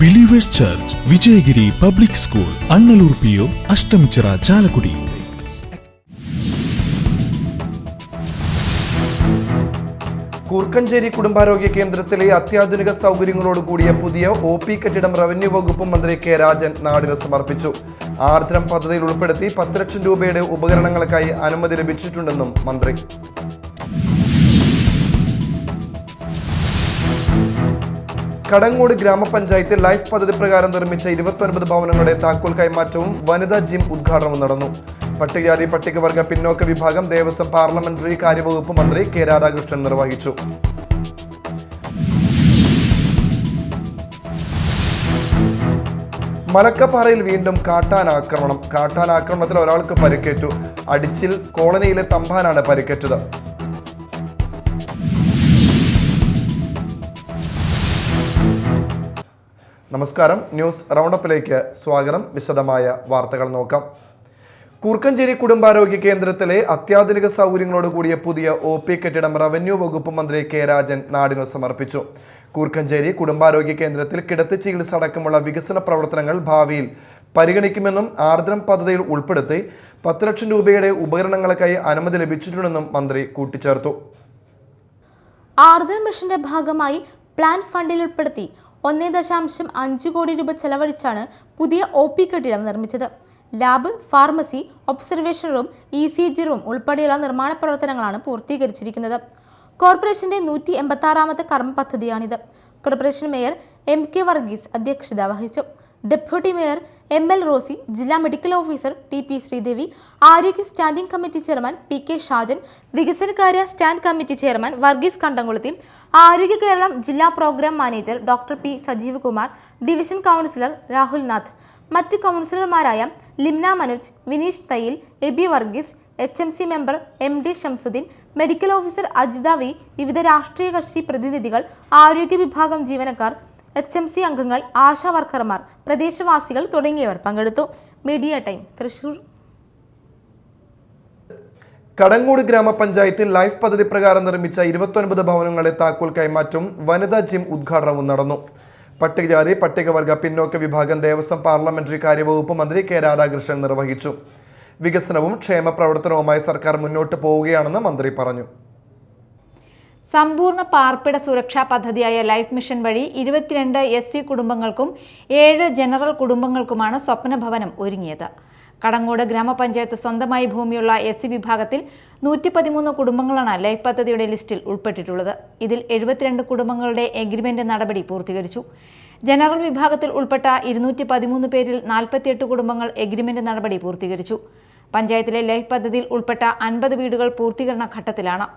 Believers church, Vijayagiri public school, Annalur PO, Ashtamichira, Chalakudy. Koorkenchery കുടുംബാരോഗ്യ കേന്ദ്രത്തിലെ അത്യാധുനിക സൗകര്യങ്ങളോടുകൂടിയ പുതിയ OP കെട്ടിടം റവന്യൂ വകുപ്പ് മന്ത്രി കെ രാജൻ നാടിന് സമർപ്പിച്ചു. ആർദ്രം പദ്ധതിയിൽ ഉൾപ്പെടുത്തി 10 ലക്ഷം രൂപയുടെ ഉപകരണങ്ങൾക്കായി അനുമതി ലഭിച്ചിട്ടുണ്ടെന്നും മന്ത്രി. കടങ്ങോട് ഗ്രാമപഞ്ചായത്തിൽ ലൈഫ് പദ്ധതി പ്രകാരം നിർമ്മിച്ച 29 ഭവനങ്ങളുടെ താക്കോൽ കൈമാറ്റവും വനിതാ ജിം ഉദ്ഘാടനവും നടന്നു. പട്ടികജാതി പട്ടികവർഗ പിന്നോക്ക വിഭാഗം ദേവസ്വം പാർലമെന്ററി കാര്യവകുപ്പ് മന്ത്രി കെ രാധാകൃഷ്ണൻ നിർവഹിച്ചു. മലക്കപ്പാറയിൽ വീണ്ടും കാട്ടാനാക്രമണത്തിൽ ഒരാൾക്ക് പരിക്കേറ്റു. അടിച്ചിൽ കോളനിയിലെ തമ്പാനാണ് പരിക്കേറ്റത്. നമസ്കാരം, ന്യൂസ് റൗണ്ടപ്പിലേക്ക് സ്വാഗതം. വിശദമായ വാർത്തകൾ നോക്കാം. കൂർക്കഞ്ചേരി കുടുംബാരോഗ്യ കേന്ദ്രത്തിലെ അത്യാധുനിക സൗകര്യങ്ങളോടുകൂടിയ പുതിയ OP കെട്ടിടം റവന്യൂ വകുപ്പ് മന്ത്രി കെ രാജൻ നാടിനു സമർപ്പിച്ചു. കൂർക്കഞ്ചേരി കുടുംബാരോഗ്യ കേന്ദ്രത്തിൽ കിടത്തി ചികിത്സ അടക്കമുള്ള വികസന പ്രവർത്തനങ്ങൾ ഭാവിയിൽ പരിഗണിക്കുമെന്നും ആർദ്രം പദ്ധതിയിൽ ഉൾപ്പെടുത്തി 10 ലക്ഷം രൂപയുടെ ഉപകരണങ്ങൾക്കായി അനുമതി ലഭിച്ചിട്ടുണ്ടെന്നും മന്ത്രി കൂട്ടിച്ചേർത്തു. ആർദ്രം മിഷന്റെ ഭാഗമായി പ്ലാൻ ഫണ്ടിൽ ഉൾപ്പെടുത്തി 1.5 കോടി രൂപ ചെലവഴിച്ചാണ് പുതിയ OP കെട്ടിടം നിർമ്മിച്ചത്. Lab, pharmacy, observation room, ECG room ഉൾപ്പെടെയുള്ള നിർമ്മാണ പ്രവർത്തനങ്ങളാണ് പൂർത്തീകരിച്ചിരിക്കുന്നത്. കോർപ്പറേഷന്റെ 186ാമത്തെ കർമ്മ പദ്ധതിയാണിത്. കോർപ്പറേഷൻ മേയർ MK വർഗീസ് അധ്യക്ഷത വഹിച്ചു. ഡെപ്യൂട്ടി മേയർ ML റോസി, ജില്ലാ മെഡിക്കൽ ഓഫീസർ TP ശ്രീദേവി, ആരോഗ്യ standing committee chairman PK Shajan, വികസനകാര്യ stand committee chairman Varghese Kandamkulathy, ആരോഗ്യ കേരളം ജില്ലാ programme manager doctor P Sajeev Kumar, division councillor Rahul Nath, മറ്റ് കൗൺസിലർമാരായ Limna Manoj, Vineesh Thayyil, Aby Varghese, HMC member MD Shamsuddin, medical officer Ajitha V, വിവിധ രാഷ്ട്രീയ കക്ഷി പ്രതിനിധികൾ, ആരോഗ്യ വിഭാഗം ജീവനക്കാർ, HMC അംഗങ്ങൾ, ആശാ വർക്കർമാർ, പ്രദേശവാസികൾ തുടങ്ങിയവർ പങ്കെടുത്തു. Media time, Thrissur. കടങ്ങോട് ഗ്രാമപഞ്ചായത്തിൽ ലൈഫ് പദ്ധതി പ്രകാരം നിർമ്മിച്ച 29 ഭവനങ്ങളുടെ താക്കോൽ കൈമാറ്റവും വനിതാ ജിം ഉദ്ഘാടനവും നടന്നു. പട്ടികജാതി പട്ടികവർഗ പിന്നോക്ക വിഭാഗം ദേവസ്വം പാർലമെന്ററി കാര്യവകുപ്പ് മന്ത്രി കെ രാധാകൃഷ്ണൻ നിർവഹിച്ചു. വികസനവും ക്ഷേമ പ്രവർത്തനവുമായി സർക്കാർ മുന്നോട്ട് പോവുകയാണെന്ന് മന്ത്രി പറഞ്ഞു. സമ്പൂർണ്ണ പാർപ്പിട സുരക്ഷാ പദ്ധതിയായ ലൈഫ് മിഷൻ വഴി 22 SC കുടുംബങ്ങൾക്കും 7 ജനറൽ കുടുംബങ്ങൾക്കുമാണ് സ്വപ്ന ഭവനം ഒരുങ്ങിയത്. കടങ്ങോട് ഗ്രാമപഞ്ചായത്ത് സ്വന്തമായി ഭൂമിയുള്ള SC വിഭാഗത്തിൽ 113 കുടുംബങ്ങളാണ് ലൈഫ് പദ്ധതിയുടെ ലിസ്റ്റിൽ ഉൾപ്പെട്ടിട്ടുള്ളത്. ഇതിൽ 72 കുടുംബങ്ങളുടെ എഗ്രിമെന്റ് നടപടി പൂർത്തീകരിച്ചു. ജനറൽ വിഭാഗത്തിൽ ഉൾപ്പെട്ട 213 പേരിൽ 48 കുടുംബങ്ങൾ എഗ്രിമെന്റ് നടപടി പൂർത്തീകരിച്ചു. പഞ്ചായത്തിലെ ലൈഫ് പദ്ധതിയിൽ ഉൾപ്പെട്ട 50 വീടുകൾ പൂർത്തീകരണ ഘട്ടത്തിലാണ്.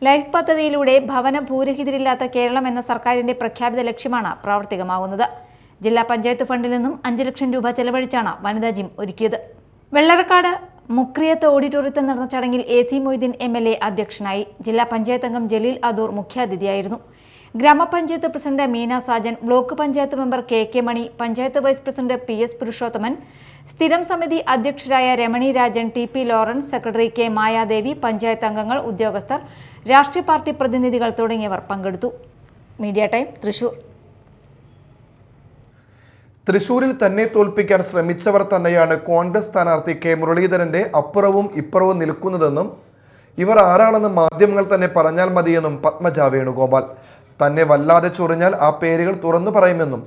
ലൈഫ് പദ്ധതിയിലൂടെ ഭവന ഭൂരഹിതരില്ലാത്ത കേരളം എന്ന സർക്കാരിന്റെ പ്രഖ്യാപിത ലക്ഷ്യമാണ് പ്രാവർത്തികമാകുന്നത്. ജില്ലാ പഞ്ചായത്ത് ഫണ്ടിൽ നിന്നും 5 ലക്ഷം രൂപ ചെലവഴിച്ചാണ് വനിതാ ജിം ഒരുക്കിയത്. വെള്ളറക്കാട് മുക്രിയത്ത് ഓഡിറ്റോറിയത്തിൽ നടന്ന ചടങ്ങിൽ AC മൊയ്തീൻ MLA അധ്യക്ഷനായി. ജില്ലാ പഞ്ചായത്ത് അംഗം ജലീൽ അദൂർ മുഖ്യാതിഥിയായിരുന്നു. ഗ്രാമപഞ്ചായത്ത് president Meena Sajan, block panchayat member KK Mani, panchayat vice president PS Purushothaman, സ്ഥിരം സമിതി അധ്യക്ഷരായ Ramani Rajan, TP Lawrence, secretary K Mayadevi, panchayat അംഗങ്ങൾ, ഉദ്യോഗസ്ഥർ, രാഷ്ട്രീയ പാർട്ടി പ്രതിനിധികൾ തുടങ്ങിയവർ പങ്കെടുത്തു. Media time, Thrissur. തൃശൂരിൽ തന്നെ തോൽപ്പിക്കാൻ ശ്രമിച്ചവർ തന്നെയാണ് കോൺഗ്രസ് സ്ഥാനാർത്ഥി K മുരളീധരന്റെ അപ്പുറവും ഇപ്പുറവും നിൽക്കുന്നതെന്നും ഇവർ ആരാണെന്ന് മാധ്യമങ്ങൾ തന്നെ പറഞ്ഞാൽ മതിയെന്നും പത്മജ വേണുഗോപാൽ. തന്നെ വല്ലാതെ ചൊറിഞ്ഞാൽ ആ പേരുകൾ തുറന്നു പറയുമെന്നും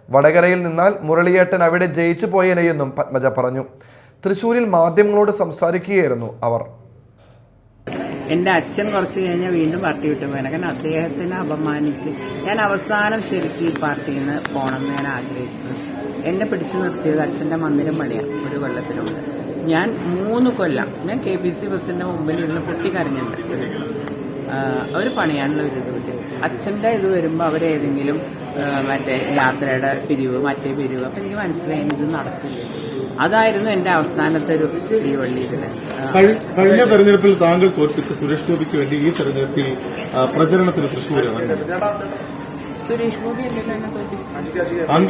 വടകരയിൽ നിന്നാൽ മുരളിയേട്ടൻ അവിടെ ജയിച്ചു പോയേനെയെന്നും പത്മജ പറഞ്ഞു. തൃശൂരിൽ മാധ്യമങ്ങളോട് സംസാരിക്കുകയായിരുന്നു അവർ. എന്റെ അച്ഛൻ കുറച്ച് കഴിഞ്ഞാൽ വീണ്ടും പാർട്ടി വിട്ടു പോയാൽ കാരണം അദ്ദേഹത്തിനെ അപമാനിച്ച് ഞാൻ അവസാനം ശരിക്കും ഈ പാർട്ടിയിൽ നിന്ന് പോകണം ഞാൻ ആഗ്രഹിച്ചത്. എന്നെ പിടിച്ചു നിർത്തിയത് അച്ഛന്റെ മന്ദിരം പണിയാണ്. ഒരു കൊല്ലത്തിലുണ്ട് ഞാൻ 3 കൊല്ലം ഞാൻ KPC ബസിന്റെ മുമ്പിൽ ഇരുന്ന് പൊട്ടിക്കരഞ്ഞിട്ടുണ്ട്. ഒരു ദിവസം അവർ പണിയാനുള്ള ഒരു ഇത് അച്ഛൻ്റെ ഇത് വരുമ്പോൾ അവരേതെങ്കിലും മറ്റേ യാത്രയുടെ പിരിവ് മറ്റേ പിരിവ് അപ്പം എനിക്ക് മനസ്സിലായി ഇത് നടക്കില്ല. അതായിരുന്നു എന്റെ അവസാനത്തെ ഒരു തീവള്ളി. കഴിഞ്ഞ തെരഞ്ഞെടുപ്പിൽ താങ്കൾ തോൽപ്പിച്ച സുരേഷ് ഗോപിക്ക് വേണ്ടി ഈ തെരഞ്ഞെടുപ്പിൽ പ്രചരണത്തിന് തൃശ്ശൂർ സുരേഷ് ഗോപി അല്ലല്ലോ എന്നെ തോൽപ്പിച്ചു.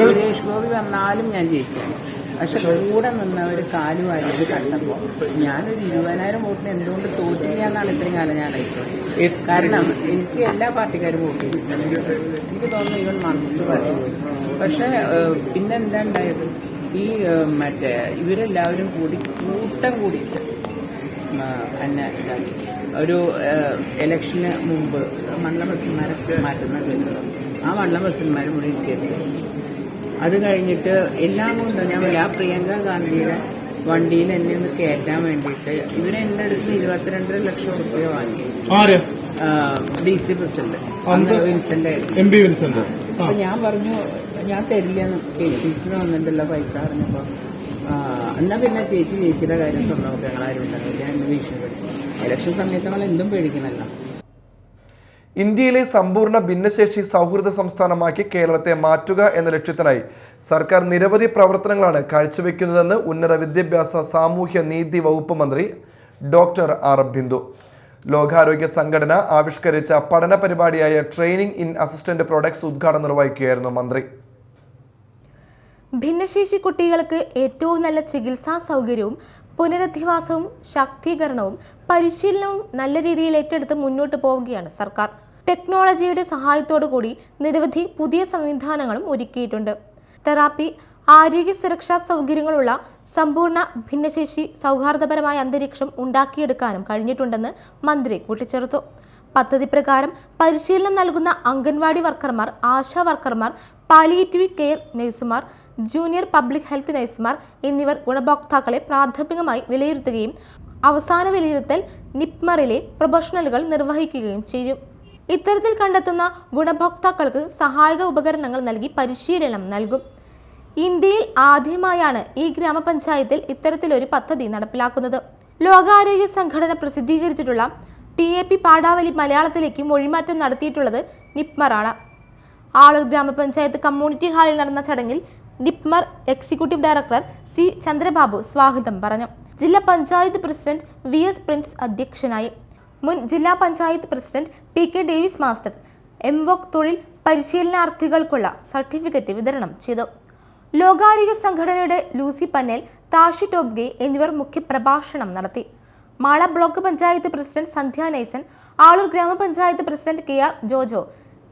സുരേഷ് ഗോപി വന്നാലും ഞാൻ ജയിച്ചാണ്. പക്ഷെ കൂടെ നിന്നവർ കാല് വാരിച്ച് കണ്ടപ്പോൾ ഞാനൊരു 20,000 വോട്ടിന് എന്തുകൊണ്ട് തോറ്റില്ല എന്നാണ് ഇത്രയും കാലം ഞാൻ അയച്ചത്. കാരണം എനിക്ക് എല്ലാ പാർട്ടിക്കാരും വോട്ട് ചെയ്തിട്ടുണ്ട്. എനിക്ക് തോന്നുന്നു ഇവൻ മാർക്സിസ്റ്റ് പാർട്ടി പോയി. പക്ഷെ പിന്നെന്താ ഉണ്ടായത്, ഈ ഇവരെല്ലാവരും കൂടി കൂട്ടം കൂടിയിട്ട് എന്നെ ഇതാക്കി. ഒരു ഇലക്ഷന് മുമ്പ് മണ്ഡലം പ്രസിഡന്മാരെ മാറ്റുന്ന കേസുകൾ, ആ മണ്ഡലം പ്രസിഡന്മാർ കൂടി ഇരിക്കരുത്. അത് കഴിഞ്ഞിട്ട് എല്ലാം കൊണ്ട് ഞാൻ ആ പ്രിയങ്ക ഗാന്ധിയുടെ വണ്ടിയിൽ എന്നെ ഒന്ന് കയറ്റാൻ വേണ്ടിയിട്ട് ഇവരെ എൻ്റെ അടുത്ത് 22 ലക്ഷം രൂപ വാങ്ങി. DC president Vincent. അപ്പൊ ഞാൻ പറഞ്ഞു ഞാൻ തരില്ലെന്ന്, ചേച്ചിക്ക് വന്നിട്ടുള്ള പൈസ പറഞ്ഞപ്പോ എന്നാ പിന്നെ ചേച്ചിയുടെ കാര്യം സ്വർണ്ണമൊക്കെ ഞങ്ങളാരും ഉണ്ടാവില്ല. ഞാൻ ഭീഷണിപ്പെടുത്തി. ഇലക്ഷൻ സമയത്ത് നമ്മൾ എന്തും പേടിക്കണല്ലോ. ഇന്ത്യയിലെ സമ്പൂർണ്ണ ഭിന്നശേഷി സൗഹൃദ സംസ്ഥാനമാക്കി കേരളത്തെ മാറ്റുക എന്ന ലക്ഷ്യത്തിനായി സർക്കാർ നിരവധി പ്രവർത്തനങ്ങളാണ് കാഴ്ചവെക്കുന്നതെന്ന് ഉന്നത വിദ്യാഭ്യാസ സാമൂഹ്യ നീതി വകുപ്പ് മന്ത്രി ഡോക്ടർ ആർ ബിന്ദു. ലോകാരോഗ്യ സംഘടന ആവിഷ്കരിച്ച പഠന പരിപാടിയായ ട്രെയിനിങ് ഇൻ അസിസ്റ്റന്റ് പ്രൊഡക്ട്സ് ഉദ്ഘാടനം നിർവഹിക്കുകയായിരുന്നു മന്ത്രി. ഭിന്നശേഷി കുട്ടികൾക്ക് ഏറ്റവും നല്ല ചികിത്സാ സൗകര്യവും പുനരധിവാസവും ശാക്തീകരണവും പരിശീലനവും നല്ല രീതിയിൽ ഏറ്റെടുത്ത് മുന്നോട്ട് പോവുകയാണ് സർക്കാർ. ടെക്നോളജിയുടെ സഹായത്തോടു കൂടി നിരവധി പുതിയ സംവിധാനങ്ങളും ഒരുക്കിയിട്ടുണ്ട്. തെറാപ്പി, ആരോഗ്യ സുരക്ഷാ സൗകര്യങ്ങളുള്ള സമ്പൂർണ്ണ ഭിന്നശേഷി സൗഹാർദ്ദപരമായ അന്തരീക്ഷം ഉണ്ടാക്കിയെടുക്കാനും കഴിഞ്ഞിട്ടുണ്ടെന്ന് മന്ത്രി കൂട്ടിച്ചേർത്തു. പദ്ധതി പ്രകാരം പരിശീലനം നൽകുന്ന അംഗൻവാടി വർക്കർമാർ, ആശാ വർക്കർമാർ, പാലിയേറ്റീവ് കെയർ നഴ്സുമാർ, ജൂനിയർ പബ്ലിക് ഹെൽത്ത് നഴ്സുമാർ എന്നിവർ ഗുണഭോക്താക്കളെ പ്രാഥമികമായി വിലയിരുത്തുകയും അവസാന വിലയിരുത്തൽ നിപ്മറിലെ പ്രൊഫഷണലുകൾ നിർവഹിക്കുകയും ചെയ്യും. ഇത്തരത്തിൽ കണ്ടെത്തുന്ന ഗുണഭോക്താക്കൾക്ക് സഹായക ഉപകരണങ്ങൾ നൽകി പരിശീലനം നൽകും. ഇന്ത്യയിൽ ആദ്യമായാണ് ഈ ഗ്രാമപഞ്ചായത്തിൽ ഇത്തരത്തിലൊരു പദ്ധതി നടപ്പിലാക്കുന്നത്. ലോകാരോഗ്യ സംഘടന പ്രസിദ്ധീകരിച്ചിട്ടുള്ള TAP പാഠാവലി മലയാളത്തിലേക്ക് മൊഴിമാറ്റം നടത്തിയിട്ടുള്ളത് നിപ്മറാണ്. ആളൂർ ഗ്രാമപഞ്ചായത്ത് കമ്മ്യൂണിറ്റി ഹാളിൽ നടന്ന ചടങ്ങിൽ NIPMR executive director C. Chandrababu സ്വാഗതം പറഞ്ഞു. ജില്ലാ പഞ്ചായത്ത് പ്രസിഡന്റ് VS പ്രിൻസ് അധ്യക്ഷനായി. മുൻ ജില്ലാ panchayat president PK Davis master MVOC തൊഴിൽ പരിശീലനാർത്ഥികൾക്കുള്ള സർട്ടിഫിക്കറ്റ് വിതരണം ചെയ്തു. ലോകാരോഗ്യ സംഘടനയുടെ ലൂസി പന്നേൽ, താഷി ടോബ്ഗെ എന്നിവർ മുഖ്യപ്രഭാഷണം നടത്തി. മാള ബ്ലോക്ക് പഞ്ചായത്ത് പ്രസിഡന്റ് സന്ധ്യ നൈസൻ, ആളൂർ ഗ്രാമപഞ്ചായത്ത് president KR Jojo,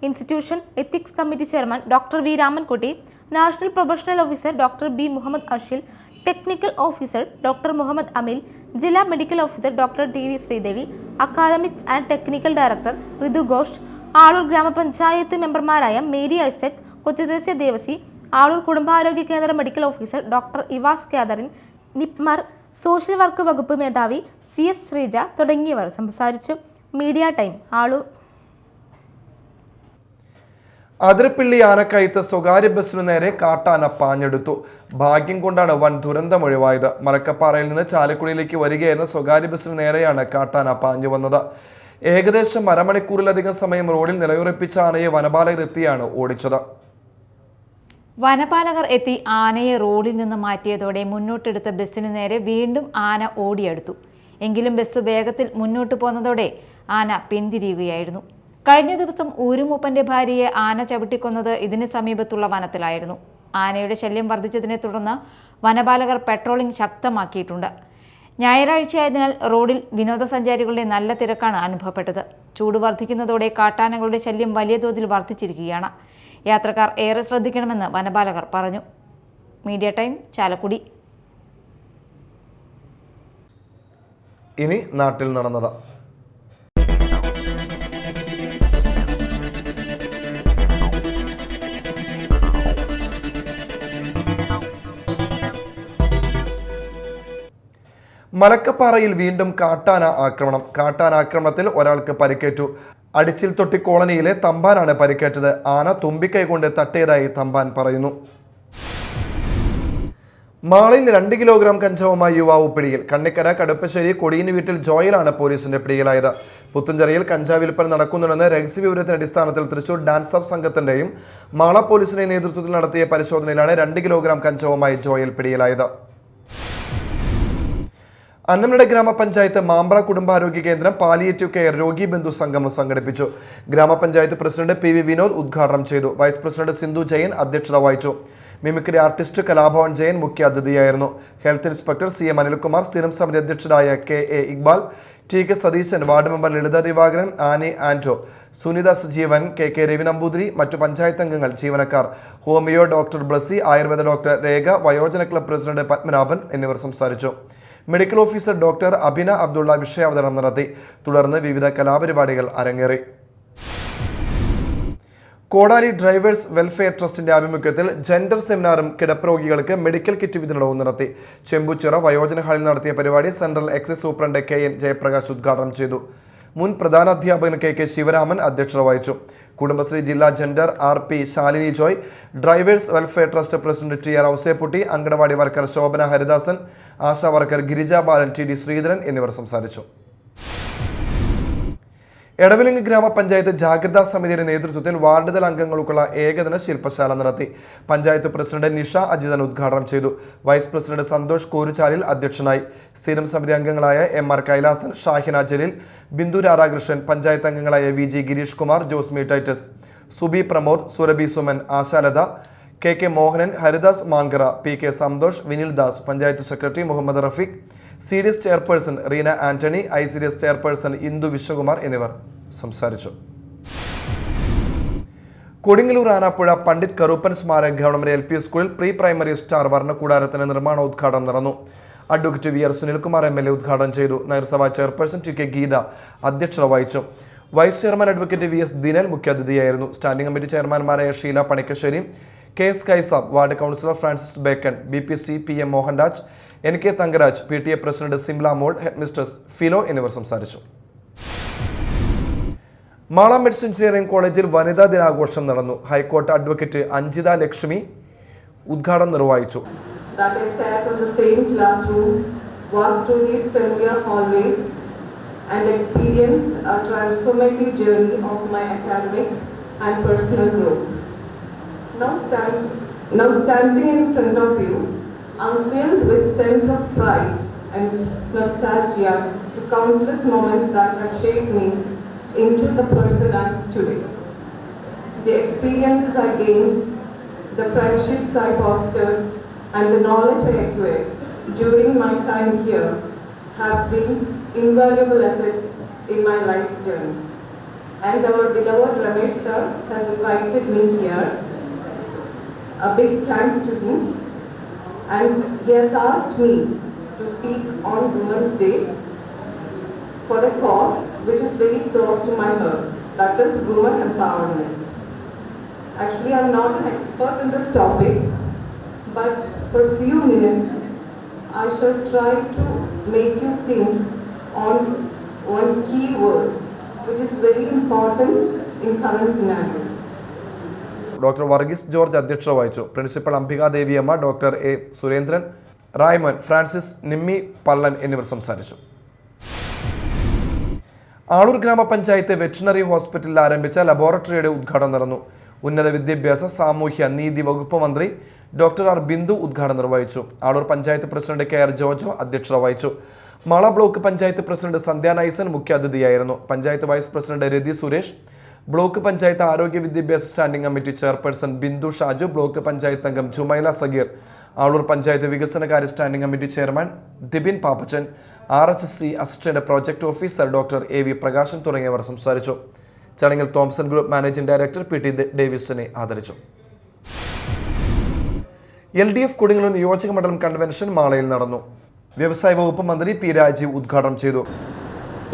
institution ethics committee chairman doctor V. Ramankutty, national professional officer doctor B. Muhammad Ashil, technical officer doctor Muhammad Amil, ജില്ലാ medical officer doctor TV. Sreedevi, academics and technical director Ritu Ghosh, Aloor ഗ്രാമപഞ്ചായത്ത് മെമ്പർമാരായ മേരി ഐസക്, കൊച്ചുത്രേസ്യ ദേവസി, ആളൂർ കുടുംബാരോഗ്യ കേന്ദ്ര medical officer doctor Ivas Catherine, NIPMR social work വകുപ്പ് മേധാവി CS Sreeja തുടങ്ങിയവർ സംസാരിച്ചു. Media time, Aloor. Athirappilly ആനക്കയത്ത് സ്വകാര്യ ബസ്സിനു നേരെ കാട്ടാന പാഞ്ഞെടുത്തു. ഭാഗ്യം കൊണ്ടാണ് വൻ ദുരന്തം ഒഴിവായത്. മലക്കപ്പാറയിൽ നിന്ന് ചാലക്കുടിയിലേക്ക് വരികയായിരുന്ന സ്വകാര്യ ബസ്സിനു നേരെയാണ് കാട്ടാന പാഞ്ഞു വന്നത്. ഏകദേശം അരമണിക്കൂറിലധികം സമയം റോഡിൽ നിലയുറപ്പിച്ച ആനയെ വനപാലകർ എത്തിയാണ് ഓടിച്ചത്. വനപാലകർ എത്തി ആനയെ റോഡിൽ നിന്ന് മാറ്റിയതോടെ മുന്നോട്ടെടുത്ത ബസ്സിനു നേരെ വീണ്ടും ആന ഓടിയെടുത്തു. എങ്കിലും ബസ് വേഗത്തിൽ മുന്നോട്ട് പോന്നതോടെ ആന പിന്തിരിയുകയായിരുന്നു. കഴിഞ്ഞ ദിവസം ഊരുമൂപ്പന്റെ ഭാര്യയെ ആന ചവിട്ടിക്കൊന്നത് ഇതിന് സമീപത്തുള്ള വനത്തിലായിരുന്നു. ആനയുടെ ശല്യം വർദ്ധിച്ചതിനെ തുടർന്ന് വനപാലകർ പെട്രോളിംഗ് ശക്തമാക്കിയിട്ടുണ്ട്. ഞായറാഴ്ചയായതിനാൽ റോഡിൽ വിനോദസഞ്ചാരികളുടെ നല്ല തിരക്കാണ് അനുഭവപ്പെട്ടത്. ചൂട് വർദ്ധിക്കുന്നതോടെ കാട്ടാനകളുടെ ശല്യം വലിയ തോതിൽ വർദ്ധിച്ചിരിക്കുകയാണ്. യാത്രക്കാർ ഏറെ ശ്രദ്ധിക്കണമെന്ന് വനപാലകർ പറഞ്ഞു. Media time, Chalakudy. ഇനി നാട്ടിൽ നടന്നത്. മലക്കപ്പാറയിൽ വീണ്ടും കാട്ടാന ആക്രമണം. കാട്ടാന ആക്രമണത്തിൽ ഒരാൾക്ക് പരിക്കേറ്റു. അടിച്ചിൽ തൊട്ടി കോളനിയിലെ തമ്പാനാണ് പരിക്കേറ്റത്. ആന തുമ്പിക്കൈ കൊണ്ട് തട്ടിയതായി തമ്പാൻ പറയുന്നു. മാളിൽ 2 കിലോഗ്രാം കഞ്ചാവുമായി യുവാവ് പിടിയിൽ. കണ്ണിക്കര കടുപ്പശ്ശേരി കൊടിയിന് വീട്ടിൽ ജോയലാണ് പോലീസിന്റെ പിടിയിലായത്. പുത്തഞ്ചേരിയിൽ കഞ്ചാവ് വിൽപ്പന നടക്കുന്നുണ്ടെന്ന് രഹസ്യവിവരത്തിന്റെ അടിസ്ഥാനത്തിൽ തൃശൂർ ഡാൻസ് ഓഫ് സംഘത്തിന്റെയും മാള പോലീസിന്റെ നേതൃത്വത്തിൽ നടത്തിയ പരിശോധനയിലാണ് 2 കിലോഗ്രാം കഞ്ചാവുമായി ജോയൽ പിടിയിലായത്. അന്നമനട ഗ്രാമപഞ്ചായത്ത് മാമ്പ്ര കുടുംബാരോഗ്യ കേന്ദ്രം പാലിയേറ്റീവ് കെയർ രോഗി ബന്ധു സംഗമം സംഘടിപ്പിച്ചു. ഗ്രാമപഞ്ചായത്ത് പ്രസിഡന്റ് PV വിനോദ് ഉദ്ഘാടനം ചെയ്തു. വൈസ് പ്രസിഡന്റ് സിന്ധു ജയൻ അധ്യക്ഷത വഹിച്ചു. മിമിക്രി ആർട്ടിസ്റ്റ് കലാഭവൻ ജയൻ മുഖ്യ അതിഥിയായിരുന്നു. ഹെൽത്ത് ഇൻസ്പെക്ടർ CM അനിൽകുമാർ, സ്ഥിരം സമിതി അധ്യക്ഷരായ KA Iqbal, TK Satheesan, ward member Lalitha Divakaran, Annie Anto, Sunitha Sajeevan, KK Ravi Namboothiri, മറ്റു പഞ്ചായത്ത് അംഗങ്ങൾ, ജീവനക്കാർ, homeo doctor Blessy, Ayurveda doctor Rekha, വയോജന ക്ലബ് പ്രസിഡന്റ് പത്മനാഭൻ എന്നിവർ സംസാരിച്ചു. Medical officer doctor Abhina Abdulla വിഷയാവതരണം നടത്തി. തുടർന്ന് വിവിധ കലാപരിപാടികൾ അരങ്ങേറി. കോടാലി ഡ്രൈവേഴ്സ് വെൽഫെയർ ട്രസ്റ്റിന്റെ ആഭിമുഖ്യത്തിൽ ജെൻഡർ സെമിനാറും കിടപ്പ് രോഗികൾക്ക് മെഡിക്കൽ കിറ്റ് വിതരണവും നടത്തി. ചെമ്പുച്ചിറ വയോജന ഹാളിൽ നടത്തിയ പരിപാടി central excise superintendent KN Jayaprakash ഉദ്ഘാടനം ചെയ്തു. മുൻ പ്രധാന അധ്യാപകൻ KK ശിവരാമൻ അധ്യക്ഷത വഹിച്ചു. കുടുംബശ്രീ ജില്ലാ gender RP Shalini Joy, drivers welfare trust president TR Ouseputty, anganwadi worker Shobhana Haridasan, ASHA worker Girija Balan, TD Sreedharan എന്നിവർ സംസാരിച്ചു. എടവിലങ്ങ് ഗ്രാമപഞ്ചായത്ത് ജാഗ്രതാ സമിതിയുടെ നേതൃത്വത്തിൽ വാർഡ് തല അംഗങ്ങൾക്കുള്ള ഏകദിന ശില്പശാല നടത്തി. പഞ്ചായത്ത് പ്രസിഡന്റ് നിഷ അജിതൻ ഉദ്ഘാടനം ചെയ്തു. വൈസ് പ്രസിഡന്റ് സന്തോഷ് കോരുചാലിൽ അധ്യക്ഷനായി. സ്ഥിരം സമിതി അംഗങ്ങളായ MR കൈലാസൻ, ഷാഹിന ജലീൽ, ബിന്ദു രാധാകൃഷ്ണൻ, പഞ്ചായത്ത് അംഗങ്ങളായ VG Gireesh Kumar, Josmi Titus, Subi Pramod, Surabhi Suman, Ashalatha, KK Mohanan, Haridas Mankara, PK Santhosh, Vinil Das, panchayat secretary Muhammad Rafeeq, CDS chairperson Reena Antony, ICDS chairperson Indu Viswakumar എന്നിവർ സംസാരിച്ചു. കൊടുങ്ങല്ലൂർ ആനാപ്പുഴ പണ്ഡിറ്റ് കറുപ്പൻ സ്മാരക ഗവൺമെന്റ് LP സ്കൂളിൽ പ്രീ പ്രൈമറി സ്റ്റാർ വർണ്ണക്കൂടാരത്തിന് നിർമ്മാണോദ്ഘാടനം നടന്നു. അഡ്വക്കേറ്റ് VR സുനിൽകുമാർ MLA ഉദ്ഘാടനം ചെയ്തു. നഗരസഭാ ചെയർപേഴ്സൺ TK ഗീത അധ്യക്ഷത വഹിച്ചു. Vice chairman advocate VS Dinal മുഖ്യാതിഥിയായിരുന്നു. സ്റ്റാൻഡിംഗ് കമ്മിറ്റി ചെയർമാൻമാരായ Sheela Panikkassery, KS Kaisab, ward councillor Francis Beckan, BPC PM Mohanraj, NK Thangaraj, PTA president Simla Mol, headmistress Philo എന്നിവർ സംസാരിച്ചു. മാള മെഡിസിൻ എഞ്ചിനീയറിംഗ് കോളേജിൽ വനിതാ ദിനാഘോഷം നടന്നു. ഹൈക്കോർട്ട് അഡ്വക്കേറ്റ് അഞ്ജിത ലക്ഷ്മി ഉദ്ഘാടനം നിർവഹിച്ചു. And experienced a transformative journey of my academic and personal growth. Now standing in front of you, I'm filled with sense of pride and nostalgia to countless moments that have shaped me into the person I am today. The experiences I gained, the friendships I fostered, and the knowledge I acquired during my time here have been invaluable assets in my life's journey. And our beloved Ramesh sir has invited me here. A big thanks to him. And he has asked me to speak on Women's Day for a cause which is very close to my heart, that is women empowerment. Actually, I'm not an expert in this topic, but for a few minutes, I shall try to make you think on one key word, which is very important in current scenario. Doctor Varghese George അധ്യക്ഷത വഹിച്ചു. Principal Ambika Deviamma, doctor A Surendran, Raimon, Francis, Nimmy Pallan എന്നിവർ സംസാരിച്ചു. ആളൂർ ഗ്രാമപഞ്ചായത്ത് veterinary ഹോസ്പിറ്റലിൽ ആരംഭിച്ച ലബോറട്ടറിയുടെ ഉദ്ഘാടനം നടന്നു. ഉന്നത വിദ്യാഭ്യാസ സാമൂഹ്യ നീതി വകുപ്പ് മന്ത്രി ഡോക്ടർ R ബിന്ദു ഉദ്ഘാടനം നിർവഹിച്ചു. ആളൂർ പഞ്ചായത്ത് പ്രസിഡന്റ് KR ജോജോ അധ്യക്ഷത വഹിച്ചു. മാള ബ്ലോക്ക് പഞ്ചായത്ത് പ്രസിഡന്റ് സന്ധ്യ നൈസൻ മുഖ്യാതിഥിയായിരുന്നു. Panchayat vice president Rathi Suresh, block panchayat ആരോഗ്യ വിദ്യാഭ്യാസ standing committee chairperson Bindu Shaju, block panchayat അംഗം ജുമൈല സഗീർ, ആളൂർ പഞ്ചായത്ത് വികസനകാര്യ standing committee chairman Dibin Pappachan, RHC assistant project officer doctor AV Prakashan തുടങ്ങിയവർ സംസാരിച്ചു. ചടങ്ങിൽ Thomson group managing director PT ഡേവിസിനെ ആദരിച്ചു. LDF കൊടുങ്ങല്ലൂർ നിയോജക മണ്ഡലം കൺവെൻഷൻ മാളയിൽ നടന്നു. വ്യവസായ വകുപ്പ് മന്ത്രി P രാജീവ് ഉദ്ഘാടനം ചെയ്തു.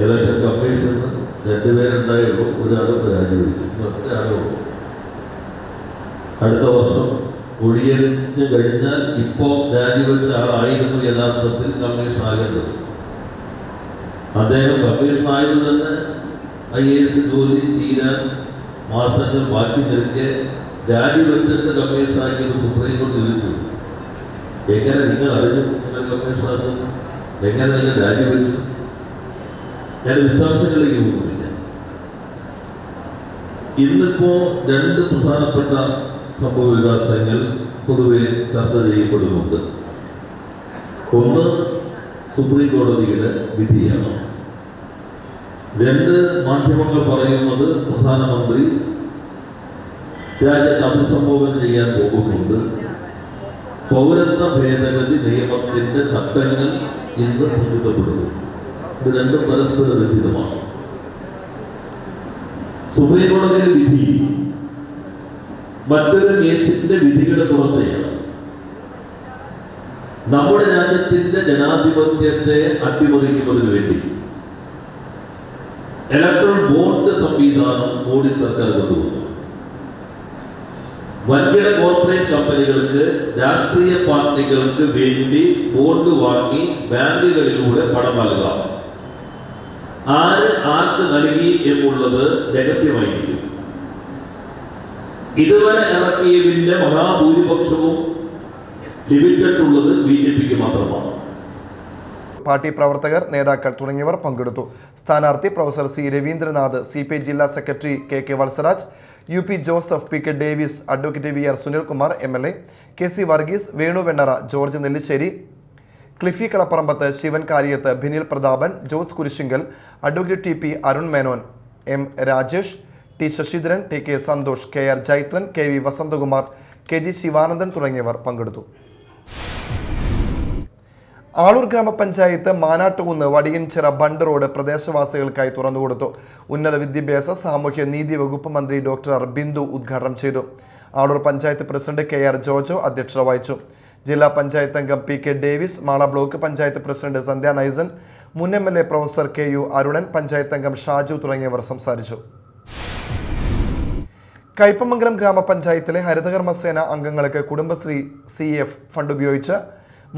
ഇലക്ഷൻ കമ്മീഷന് 2 പേരുണ്ടായുള്ളൂ, ഒരാൾ രാജിവെച്ചു, മറ്റൊരാളോ അടുത്ത വർഷം ഒഴിയലിച്ച് കഴിഞ്ഞാൽ ഇപ്പോൾ രാജിവെച്ച ആളായിരുന്നു യഥാർത്ഥത്തിൽ കമ്മീഷൻ ആകേണ്ടത്. അദ്ദേഹം കമ്മീഷൻ ആയത് തന്നെ IAS ജോലി തീരാൻ മാസങ്ങൾ ബാക്കി നിൽക്കെ രാജിവെച്ചിട്ട് കമ്മീഷനാക്കിയത് സുപ്രീം കോടതി വിധിച്ചു. എങ്ങനെ നിങ്ങൾ അറിഞ്ഞു നിങ്ങൾ കമ്മീഷനാക്കുന്നത്? എങ്ങനെ നിങ്ങൾ രാജിവെച്ചു? ഞാൻ വിശദാംശങ്ങളിലേക്ക് പോകുന്നില്ല. ഇന്നിപ്പോ 2 പ്രധാനപ്പെട്ട സംഭവ വികാസങ്ങൾ പൊതുവെ ചർച്ച ചെയ്യപ്പെടുന്നുണ്ട്. ഒന്ന് സുപ്രീം കോടതിയുടെ വിധിയാണ്. 2 മാധ്യമങ്ങൾ പറയുന്നത് പ്രധാനമന്ത്രി രാജ്യത്ത് അഭിസംബോധന ചെയ്യാൻ പോകുന്നുണ്ട്. പൗരത്വ ഭേദഗതി നിയമത്തിന്റെ ചട്ടങ്ങൾ ഇന്ന് പ്രസിദ്ധപ്പെടുന്നു. ഇത് രണ്ടും പരസ്പര ബന്ധിതമാണ്. സുപ്രീം കോടതിയിലെ വിധി മറ്റൊരു കേസിന്റെ വിധിയുടെ തുടർച്ചയാണ്. നമ്മുടെ രാജ്യത്തിന്റെ ജനാധിപത്യത്തെ അട്ടിമറിക്കുന്നതിന് വേണ്ടി ഇലക്ട്രൽ ബോണ്ട് സംവിധാനം മോഡി സർക്കാർ കൊണ്ടുവന്നു. വൻകിട കോർപ്പറേറ്റ് കമ്പനികൾക്ക് രാഷ്ട്രീയ പാർട്ടികൾക്ക് വേണ്ടി ബോണ്ട് വാങ്ങി ബാങ്കുകളിലൂടെ പണം നൽകാം. ആര് ആർക്ക് നൽകി എന്നുള്ളത് രഹസ്യമായിരിക്കും. ഇതുവരെ ഇറക്കിയതിന്റെ മഹാഭൂരിപക്ഷവും ലഭിച്ചിട്ടുള്ളത് BJPക്ക് മാത്രമാണ്. പാർട്ടി പ്രവർത്തകർ, നേതാക്കൾ തുടങ്ങിയവർ പങ്കെടുത്തു. സ്ഥാനാർത്ഥി പ്രൊഫസർ സി രവീന്ദ്രനാഥ്, CPI ജില്ലാ secretary KK Valsaraj, UP Joseph, PK Davis, advocate VR Sunilkumar MLA, KC Varghese, Venu Vennara, George Nellissery, Cliffy Kalaparambath, Shivan Karyath, Bhinil Prathapan, Jose Kurisinkal, advocate TP Arun Menon, M Rajesh, T Sasidharan, TK Santhosh, KR Jaithran, KV Vasanthakumar, KG Sivanandan തുടങ്ങിയവർ പങ്കെടുത്തു. ആളൂർ ഗ്രാമപഞ്ചായത്ത് മാനാട്ടുകുന്ന് വടിയൻചിറ ബണ്ട് റോഡ് പ്രദേശവാസികൾക്കായി തുറന്നുകൊടുത്തു. ഉന്നത വിദ്യാഭ്യാസ സാമൂഹ്യ നീതി വകുപ്പ് മന്ത്രി ഡോക്ടർ ബിന്ദു ഉദ്ഘാടനം ചെയ്തു. ആളൂർ പഞ്ചായത്ത് പ്രസിഡന്റ് KR ജോജോ അധ്യക്ഷത വഹിച്ചു. ജില്ലാ പഞ്ചായത്ത് അംഗം PK Davis, Mala block panchayat president Sandhya Naisan, മുൻ MLA professor KU Arunan, panchayat അംഗം ഷാജു തുടങ്ങിയവർ സംസാരിച്ചു. കയ്പമംഗലം ഗ്രാമപഞ്ചായത്തിലെ ഹരിതകർമ്മസേന അംഗങ്ങൾക്ക് കുടുംബശ്രീ CF ഫണ്ട് ഉപയോഗിച്ച്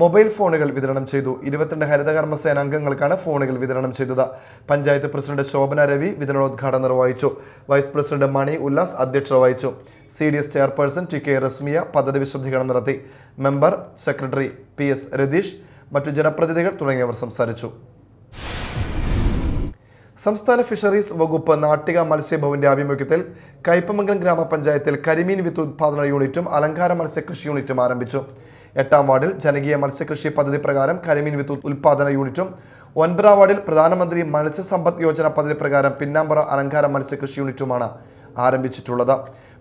മൊബൈൽ ഫോണുകൾ വിതരണം ചെയ്തു. 22 ഹരിതകർമ്മസേന അംഗങ്ങൾക്കാണ് ഫോണുകൾ വിതരണം ചെയ്തത്. പഞ്ചായത്ത് പ്രസിഡന്റ് ശോഭന രവി വിതരണോദ്ഘാടനം നിർവഹിച്ചു. വൈസ് പ്രസിഡന്റ് മണി ഉല്ലാസ് അധ്യക്ഷത വഹിച്ചു. CDS ചെയർപേഴ്സൺ TK റസ്മിയ പദ്ധതി വിശദീകരണം നടത്തി. മെമ്പർ സെക്രട്ടറി PS രതീഷ്, മറ്റു ജനപ്രതിനിധികൾ തുടങ്ങിയവർ സംസാരിച്ചു. സംസ്ഥാന ഫിഷറീസ് വകുപ്പ് നാട്ടിക മത്സ്യഭവന്റെ ആഭിമുഖ്യത്തിൽ കയ്പമംഗലം ഗ്രാമപഞ്ചായത്തിൽ കരിമീൻ വിത്ത് ഉത്പാദന യൂണിറ്റും അലങ്കാര മത്സ്യകൃഷി യൂണിറ്റും ആരംഭിച്ചു. 8ാം വാർഡിൽ ജനകീയ മത്സ്യകൃഷി പദ്ധതി പ്രകാരം കരിമീൻ വിത്ത് ഉത്പാദന യൂണിറ്റും 9ാം വാർഡിൽ പ്രധാനമന്ത്രി മത്സ്യസമ്പദ് യോജന പദ്ധതി പ്രകാരം പിന്നാമ്പുറ അലങ്കാര മത്സ്യകൃഷി യൂണിറ്റുമാണ് ആരംഭിച്ചിട്ടുള്ളത്.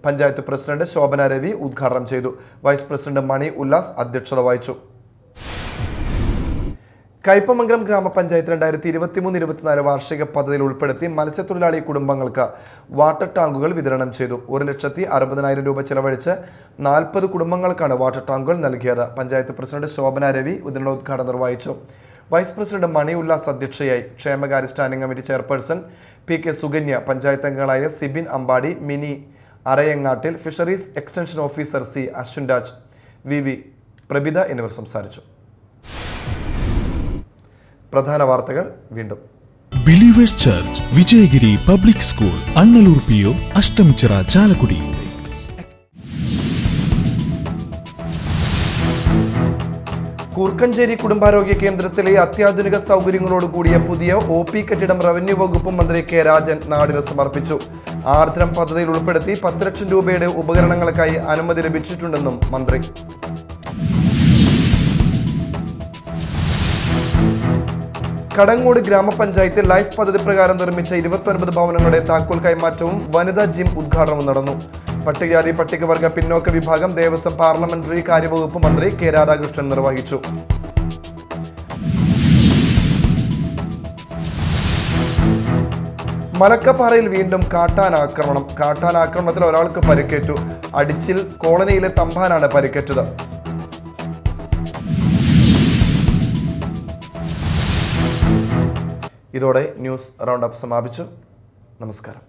പഞ്ചായത്ത് പ്രസിഡന്റ് ശോഭന രവി ഉദ്ഘാടനം ചെയ്തു. വൈസ് പ്രസിഡന്റ് മണി ഉല്ലാസ് അധ്യക്ഷത വഹിച്ചു. കയ്പമംഗലം ഗ്രാമപഞ്ചായത്ത് 2023-24 വാർഷിക പദ്ധതിയിൽ ഉൾപ്പെടുത്തി മത്സ്യത്തൊഴിലാളി കുടുംബങ്ങൾക്ക് വാട്ടർ ടാങ്കുകൾ വിതരണം ചെയ്തു. 1,60,000 രൂപ ചെലവഴിച്ച് 40 കുടുംബങ്ങൾക്കാണ് വാട്ടർ ടാങ്കുകൾ നൽകിയത്. പഞ്ചായത്ത് പ്രസിഡന്റ് ശോഭന രവി വിതരണോദ്ഘാടനം നിർവഹിച്ചു. വൈസ് പ്രസിഡന്റ് മണി ഉല്ലാസ് അധ്യക്ഷയായി. ക്ഷേമകാര്യ standing committee chairperson PK Sukanya, panchayat അംഗങ്ങളായ Sibin Ambadi, Mini Arayangattil, fisheries extension officer C Ashwin Raj, VV Prabhitha എന്നിവർ സംസാരിച്ചു. പ്രധാന വാർത്തകൾ വീണ്ടും. Believers church, Vijayagiri public school, Annalur PO, Ashtamichira, Chalakudy. Koorkenchery കുടുംബാരോഗ്യ കേന്ദ്രത്തിലെ അത്യാധുനിക സൗകര്യങ്ങളോടുകൂടിയ പുതിയ OP കെട്ടിടം റവന്യൂ വകുപ്പ് മന്ത്രി K രാജൻ നാടിന് സമർപ്പിച്ചു. ആർദ്രം പദ്ധതിയിൽ ഉൾപ്പെടുത്തി 10 ലക്ഷം രൂപയുടെ ഉപകരണങ്ങൾക്കായി അനുമതി ലഭിച്ചിട്ടുണ്ടെന്നും മന്ത്രി. കടങ്ങോട് ഗ്രാമപഞ്ചായത്തിൽ ലൈഫ് പദ്ധതി പ്രകാരം നിർമ്മിച്ച 29 ഭവനങ്ങളുടെ താക്കോൽ കൈമാറ്റവും വനിതാ ജിം ഉദ്ഘാടനവും നടന്നു. പട്ടികജാതി പട്ടികവർഗ പിന്നോക്ക വിഭാഗം ദേവസ്വം പാർലമെന്ററി കാര്യവകുപ്പ് മന്ത്രി K രാധാകൃഷ്ണൻ നിർവഹിച്ചു. മലക്കപ്പാറയിൽ വീണ്ടും കാട്ടാനാക്രമണം. കാട്ടാനാക്രമണത്തിൽ ഒരാൾക്ക് പരിക്കേറ്റു. അടിച്ചിൽ കോളനിയിലെ തമ്പാനാണ് പരിക്കേറ്റത്. ഇതോടെ ന്യൂസ് റൗണ്ട് അപ്പ് സമാപിച്ചു. നമസ്കാരം.